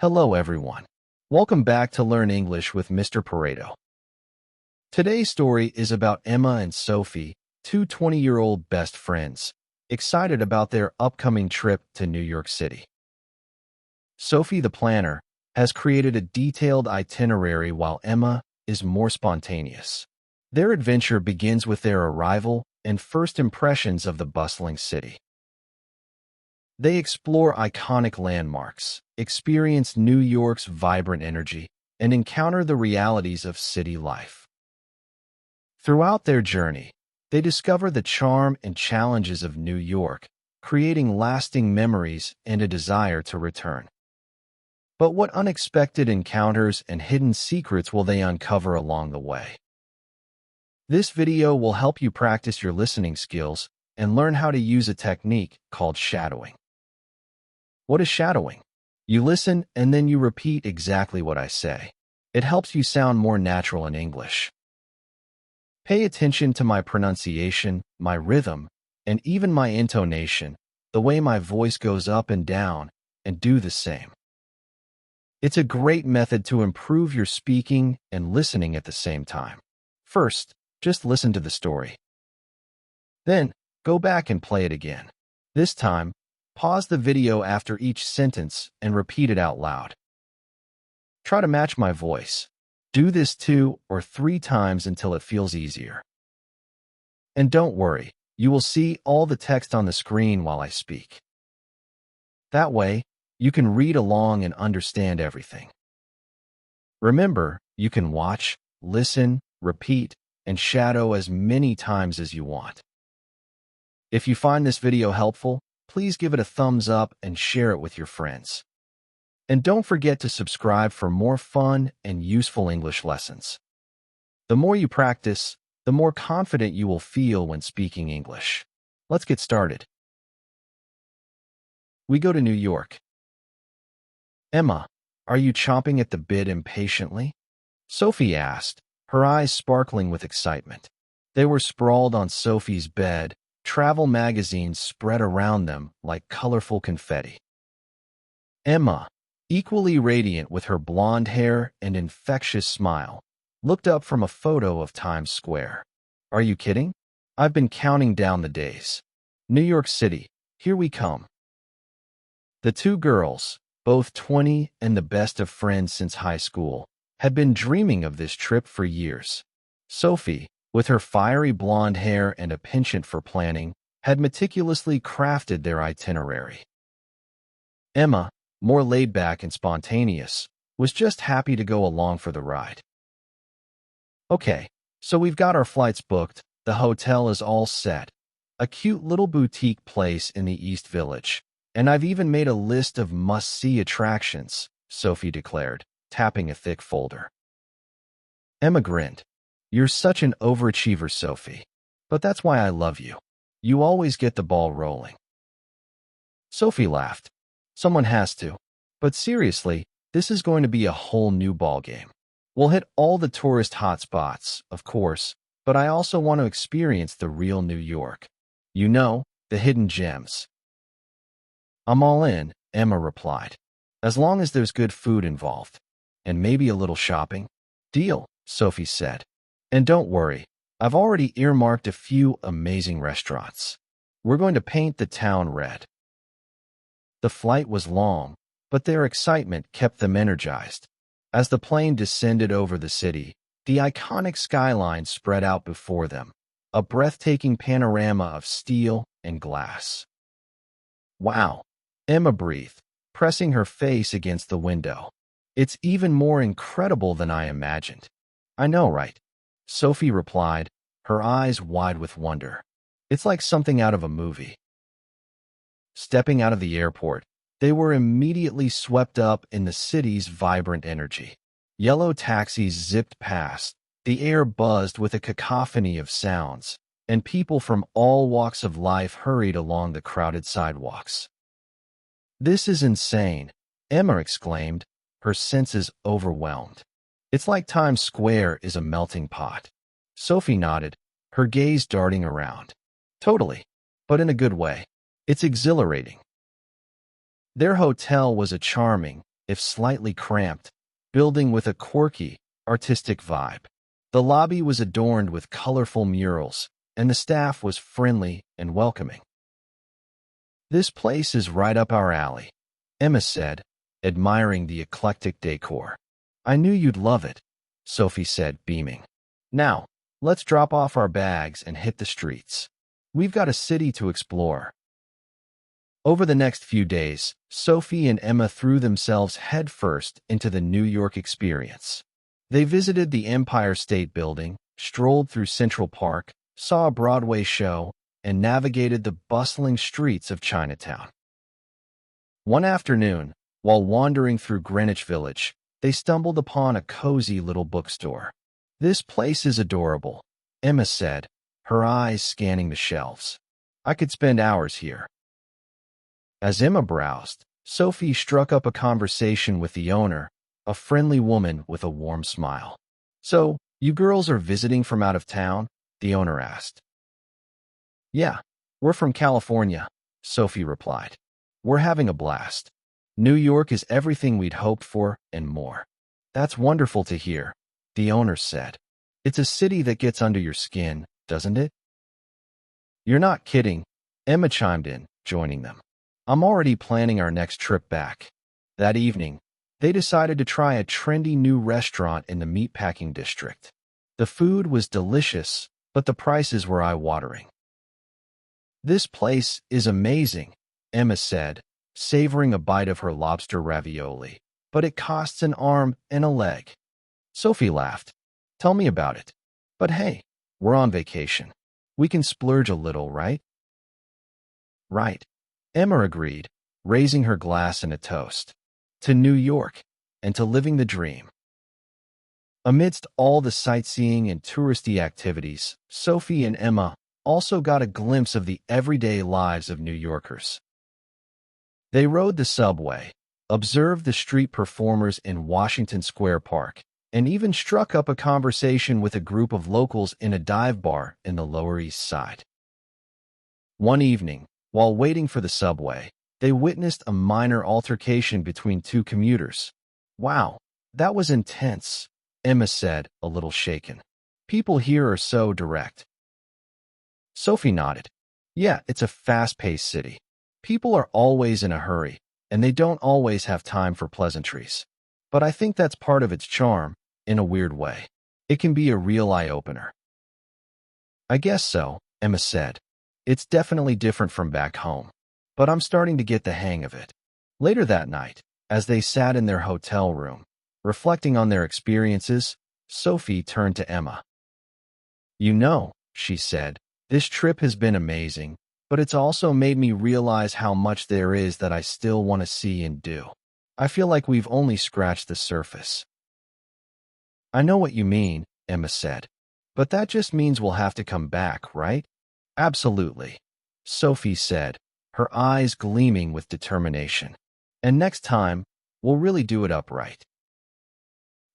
Hello everyone. Welcome back to Learn English with Mr. Pareto. Today's story is about Emma and Sophie, two 20-year-old best friends, excited about their upcoming trip to New York City. Sophie, the planner, has created a detailed itinerary while Emma is more spontaneous. Their adventure begins with their arrival and first impressions of the bustling city. They explore iconic landmarks, experience New York's vibrant energy, and encounter the realities of city life. Throughout their journey, they discover the charm and challenges of New York, creating lasting memories and a desire to return. But what unexpected encounters and hidden secrets will they uncover along the way? This video will help you practice your listening skills and learn how to use a technique called shadowing. What is shadowing? You listen and then you repeat exactly what I say. It helps you sound more natural in English. Pay attention to my pronunciation, my rhythm, and even my intonation, the way my voice goes up and down, and do the same. It's a great method to improve your speaking and listening at the same time. First, just listen to the story. Then, go back and play it again. This time, pause the video after each sentence and repeat it out loud. Try to match my voice. Do this 2 or 3 times until it feels easier. And don't worry, you will see all the text on the screen while I speak. That way, you can read along and understand everything. Remember, you can watch, listen, repeat, and shadow as many times as you want. If you find this video helpful, please give it a thumbs up and share it with your friends. And don't forget to subscribe for more fun and useful English lessons. The more you practice, the more confident you will feel when speaking English. Let's get started. We go to New York. Emma, are you chomping at the bit impatiently? Sophie asked, her eyes sparkling with excitement. They were sprawled on Sophie's bed, travel magazines spread around them like colorful confetti. Emma, equally radiant with her blonde hair and infectious smile, looked up from a photo of Times Square. Are you kidding? I've been counting down the days. New York City, here we come. The two girls, both 20 and the best of friends since high school, had been dreaming of this trip for years. Sophie, with her fiery blonde hair and a penchant for planning, had meticulously crafted their itinerary. Emma, more laid-back and spontaneous, was just happy to go along for the ride. Okay, so we've got our flights booked, the hotel is all set, a cute little boutique place in the East Village, and I've even made a list of must-see attractions, Sophie declared, tapping a thick folder. Emma grinned. You're such an overachiever, Sophie. But that's why I love you. You always get the ball rolling. Sophie laughed. Someone has to. But seriously, this is going to be a whole new ballgame. We'll hit all the tourist hotspots, of course, but I also want to experience the real New York. You know, the hidden gems. I'm all in, Emma replied. As long as there's good food involved. And maybe a little shopping. Deal, Sophie said. And don't worry, I've already earmarked a few amazing restaurants. We're going to paint the town red. The flight was long, but their excitement kept them energized. As the plane descended over the city, the iconic skyline spread out before them, a breathtaking panorama of steel and glass. Wow, Emma breathed, pressing her face against the window. It's even more incredible than I imagined. I know, right? Sophie replied, her eyes wide with wonder. It's like something out of a movie. Stepping out of the airport, they were immediately swept up in the city's vibrant energy. Yellow taxis zipped past, the air buzzed with a cacophony of sounds, and people from all walks of life hurried along the crowded sidewalks. This is insane, Emma exclaimed, her senses overwhelmed. It's like Times Square is a melting pot. Sophie nodded, her gaze darting around. Totally, but in a good way. It's exhilarating. Their hotel was a charming, if slightly cramped, building with a quirky, artistic vibe. The lobby was adorned with colorful murals, and the staff was friendly and welcoming. "This place is right up our alley," Emma said, admiring the eclectic decor. "I knew you'd love it," Sophie said, beaming. "Now, let's drop off our bags and hit the streets. We've got a city to explore." Over the next few days, Sophie and Emma threw themselves headfirst into the New York experience. They visited the Empire State Building, strolled through Central Park, saw a Broadway show, and navigated the bustling streets of Chinatown. One afternoon, while wandering through Greenwich Village, they stumbled upon a cozy little bookstore. "This place is adorable," Emma said, her eyes scanning the shelves. "I could spend hours here." As Emma browsed, Sophie struck up a conversation with the owner, a friendly woman with a warm smile. "So, you girls are visiting from out of town?" the owner asked. "Yeah, we're from California," Sophie replied. "We're having a blast. New York is everything we'd hoped for and more." "That's wonderful to hear," the owner said. "It's a city that gets under your skin, doesn't it?" "You're not kidding," Emma chimed in, joining them. "I'm already planning our next trip back." That evening, they decided to try a trendy new restaurant in the meatpacking district. The food was delicious, but the prices were eye-watering. "This place is amazing," Emma said, savoring a bite of her lobster ravioli, "but it costs an arm and a leg." Sophie laughed. "Tell me about it. But hey, we're on vacation. We can splurge a little, right?" "Right," Emma agreed, raising her glass in a toast. "To New York, and to living the dream." Amidst all the sightseeing and touristy activities, Sophie and Emma also got a glimpse of the everyday lives of New Yorkers. They rode the subway, observed the street performers in Washington Square Park, and even struck up a conversation with a group of locals in a dive bar in the Lower East Side. One evening, while waiting for the subway, they witnessed a minor altercation between two commuters. "Wow, that was intense," Emma said, a little shaken. "People here are so direct." Sophie nodded. "Yeah, it's a fast-paced city. People are always in a hurry, and they don't always have time for pleasantries. But I think that's part of its charm, in a weird way. It can be a real eye-opener." "I guess so," Emma said. "It's definitely different from back home, but I'm starting to get the hang of it." Later that night, as they sat in their hotel room, reflecting on their experiences, Sophie turned to Emma. "You know," she said, "this trip has been amazing, but it's also made me realize how much there is that I still want to see and do. I feel like we've only scratched the surface." "I know what you mean," Emma said, "but that just means we'll have to come back, right?" "Absolutely," Sophie said, her eyes gleaming with determination. "And next time, we'll really do it upright."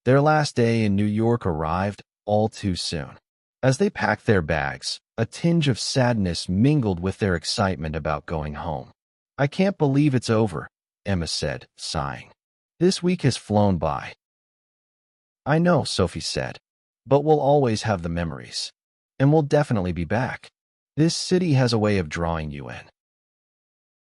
Their last day in New York arrived all too soon. As they packed their bags, a tinge of sadness mingled with their excitement about going home. "I can't believe it's over," Emma said, sighing. "This week has flown by." "I know," Sophie said, "but we'll always have the memories. And we'll definitely be back. This city has a way of drawing you in."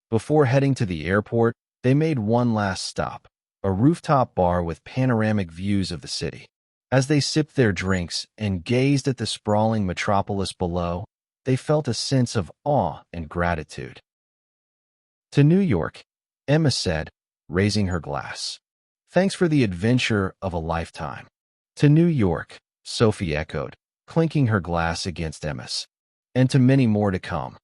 Before heading to the airport, they made one last stop, a rooftop bar with panoramic views of the city. As they sipped their drinks and gazed at the sprawling metropolis below, they felt a sense of awe and gratitude. "To New York," Emma said, raising her glass. "Thanks for the adventure of a lifetime." "To New York," Sophie echoed, clinking her glass against Emma's. "And to many more to come."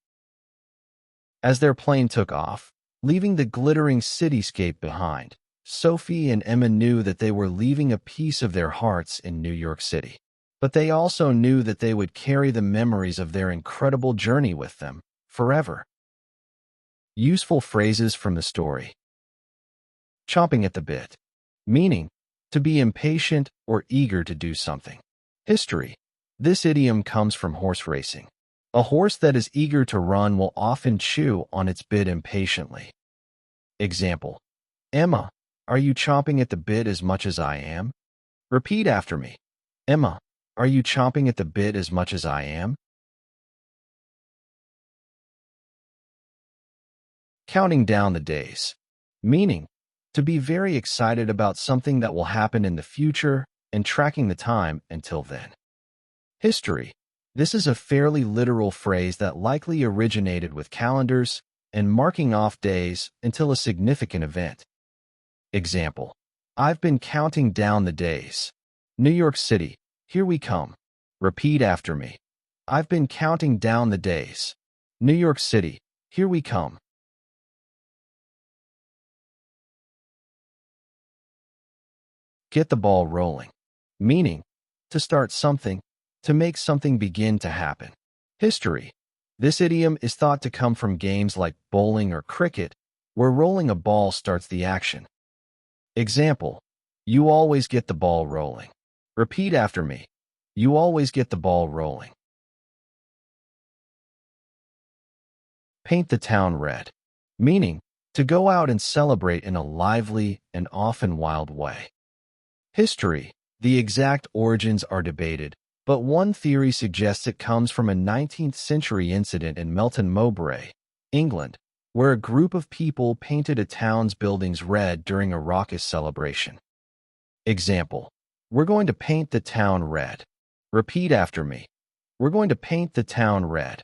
As their plane took off, leaving the glittering cityscape behind, Sophie and Emma knew that they were leaving a piece of their hearts in New York City. But they also knew that they would carry the memories of their incredible journey with them forever. Useful phrases from the story. Chomping at the bit, meaning to be impatient or eager to do something. History. This idiom comes from horse racing. A horse that is eager to run will often chew on its bit impatiently. Example. Emma, are you chomping at the bit as much as I am? Repeat after me. Emma, are you chomping at the bit as much as I am? Counting down the days. Meaning, to be very excited about something that will happen in the future and tracking the time until then. History. This is a fairly literal phrase that likely originated with calendars and marking off days until a significant event. Example. I've been counting down the days. New York City, here we come. Repeat after me. I've been counting down the days. New York City, here we come. Get the ball rolling. Meaning, to start something, to make something begin to happen. History. This idiom is thought to come from games like bowling or cricket, where rolling a ball starts the action. Example. You always get the ball rolling. Repeat after me. You always get the ball rolling. Paint the town red. Meaning, to go out and celebrate in a lively and often wild way. History. The exact origins are debated, but one theory suggests it comes from a 19th century incident in Melton Mowbray, England, where a group of people painted a town's buildings red during a raucous celebration. Example. We're going to paint the town red. Repeat after me. We're going to paint the town red.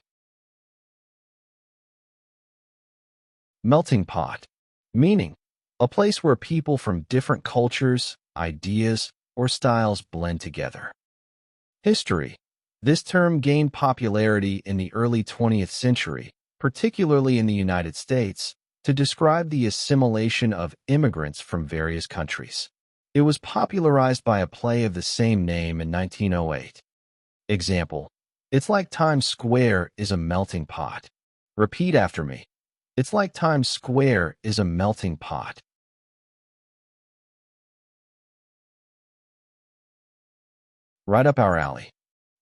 Melting pot. Meaning, a place where people from different cultures, ideas, or styles blend together. History. This term gained popularity in the early 20th century, particularly in the United States, to describe the assimilation of immigrants from various countries. It was popularized by a play of the same name in 1908. Example. It's like Times Square is a melting pot. Repeat after me. It's like Times Square is a melting pot. Right up our alley.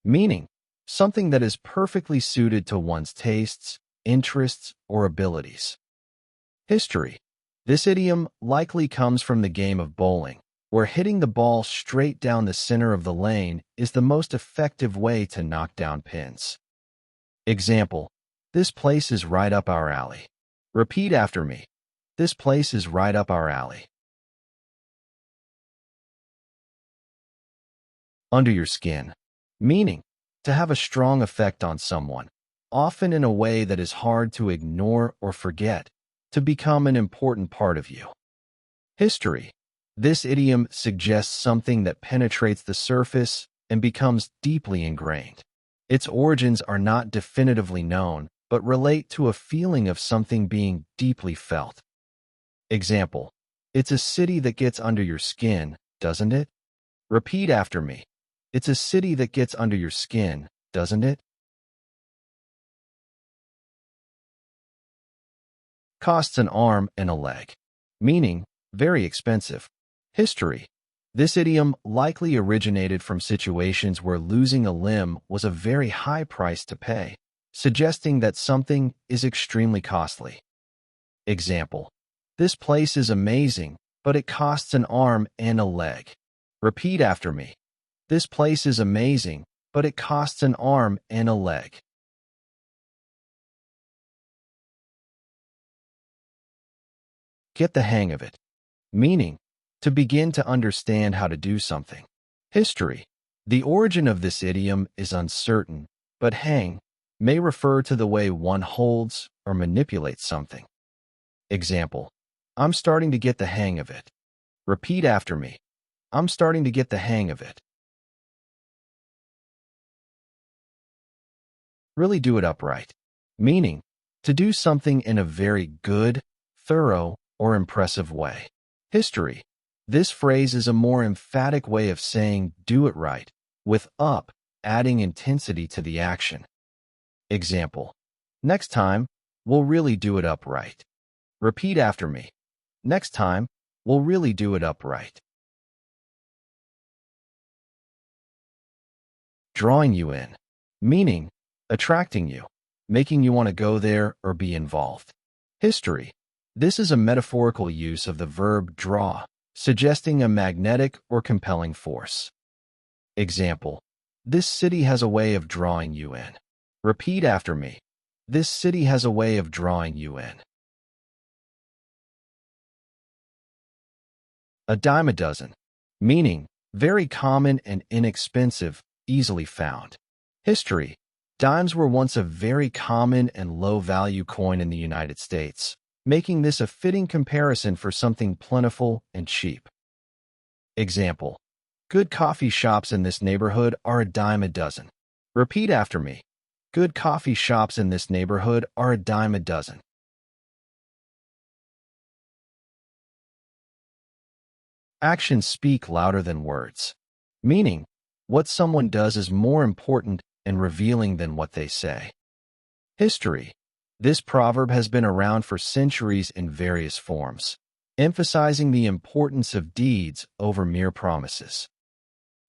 Meaning, something that is perfectly suited to one's tastes, interests, or abilities. History. This idiom likely comes from the game of bowling, where hitting the ball straight down the center of the lane is the most effective way to knock down pins. Example. This place is right up our alley. Repeat after me. This place is right up our alley. Under your skin. Meaning, to have a strong effect on someone, often in a way that is hard to ignore or forget, to become an important part of you. History. This idiom suggests something that penetrates the surface and becomes deeply ingrained. Its origins are not definitively known, but relate to a feeling of something being deeply felt. Example. It's a city that gets under your skin, doesn't it? Repeat after me. It's a city that gets under your skin, doesn't it? Costs an arm and a leg. Meaning, very expensive. History. This idiom likely originated from situations where losing a limb was a very high price to pay, suggesting that something is extremely costly. Example. This place is amazing, but it costs an arm and a leg. Repeat after me. This place is amazing, but it costs an arm and a leg. Get the hang of it. Meaning, to begin to understand how to do something. History. The origin of this idiom is uncertain, but hang may refer to the way one holds or manipulates something. Example. I'm starting to get the hang of it. Repeat after me. I'm starting to get the hang of it. Really do it upright. Meaning, to do something in a very good, thorough, or impressive way. History. This phrase is a more emphatic way of saying do it right, with up adding intensity to the action. Example. Next time, we'll really do it upright. Repeat after me. Next time, we'll really do it upright. Drawing you in. Meaning, attracting you, making you want to go there or be involved. History. This is a metaphorical use of the verb draw, suggesting a magnetic or compelling force. Example: this city has a way of drawing you in. Repeat after me. This city has a way of drawing you in. A dime a dozen, meaning very common and inexpensive, easily found. History: dimes were once a very common and low-value coin in the United States, making this a fitting comparison for something plentiful and cheap. Example: good coffee shops in this neighborhood are a dime a dozen. Repeat after me. Good coffee shops in this neighborhood are a dime a dozen. Actions speak louder than words, meaning what someone does is more important and revealing than what they say. History: this proverb has been around for centuries in various forms, emphasizing the importance of deeds over mere promises.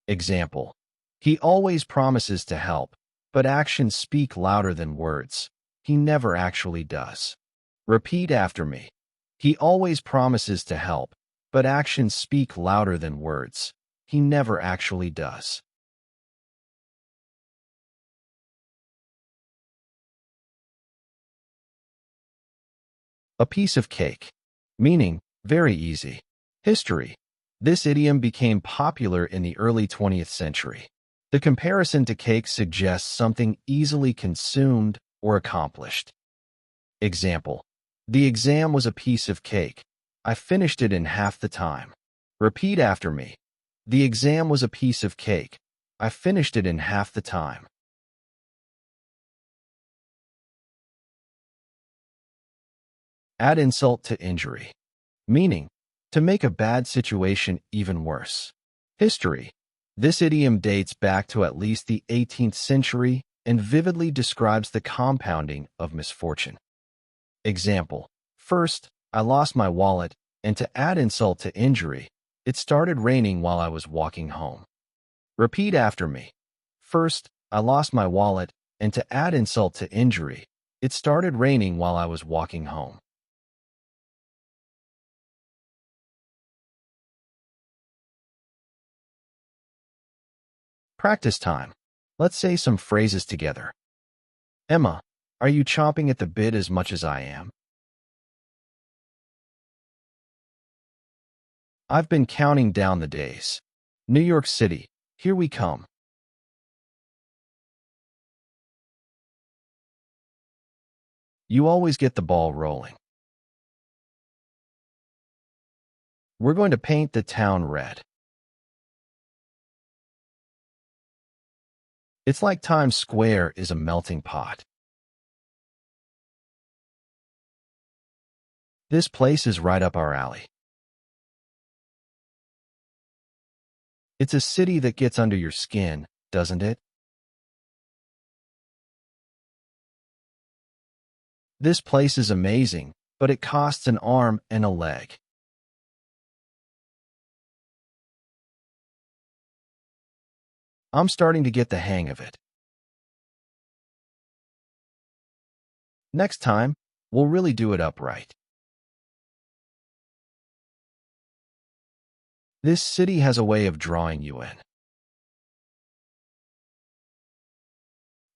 Example: he always promises to help, but actions speak louder than words. He never actually does. Repeat after me. He always promises to help, but actions speak louder than words. He never actually does. A piece of cake, meaning very easy. History: this idiom became popular in the early 20th century. The comparison to cake suggests something easily consumed or accomplished. Example: the exam was a piece of cake. I finished it in half the time. Repeat after me. The exam was a piece of cake. I finished it in half the time. Add insult to injury, meaning to make a bad situation even worse. History: this idiom dates back to at least the 18th century and vividly describes the compounding of misfortune. Example: first, I lost my wallet, and to add insult to injury, it started raining while I was walking home. Repeat after me. First, I lost my wallet, and to add insult to injury, it started raining while I was walking home. Practice time. Let's say some phrases together. Emma, are you chomping at the bit as much as I am? I've been counting down the days. New York City, here we come. You always get the ball rolling. We're going to paint the town red. It's like Times Square is a melting pot. This place is right up our alley. It's a city that gets under your skin, doesn't it? This place is amazing, but it costs an arm and a leg. I'm starting to get the hang of it. Next time, we'll really do it upright. This city has a way of drawing you in.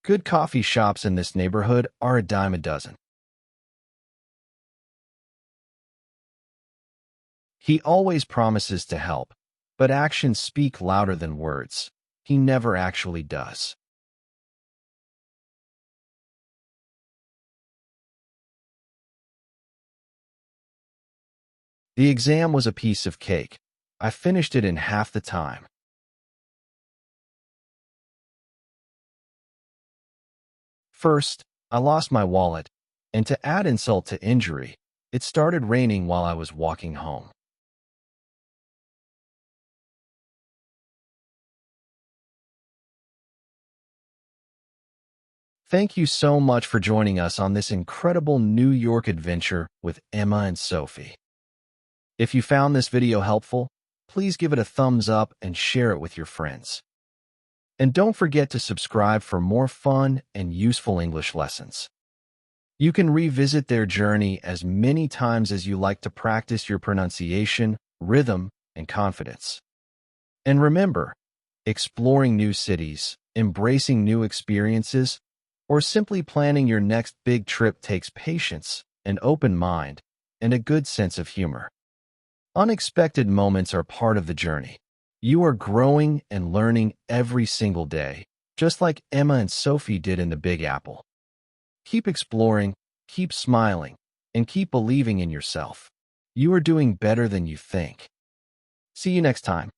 Good coffee shops in this neighborhood are a dime a dozen. He always promises to help, but actions speak louder than words. He never actually does. The exam was a piece of cake. I finished it in half the time. First, I lost my wallet, and to add insult to injury, it started raining while I was walking home. Thank you so much for joining us on this incredible New York adventure with Emma and Sophie. If you found this video helpful, please give it a thumbs up and share it with your friends. And don't forget to subscribe for more fun and useful English lessons. You can revisit their journey as many times as you like to practice your pronunciation, rhythm, and confidence. And remember, exploring new cities, embracing new experiences, or simply planning your next big trip takes patience, an open mind, and a good sense of humor. Unexpected moments are part of the journey. You are growing and learning every single day, just like Emma and Sophie did in the Big Apple. Keep exploring, keep smiling, and keep believing in yourself. You are doing better than you think. See you next time.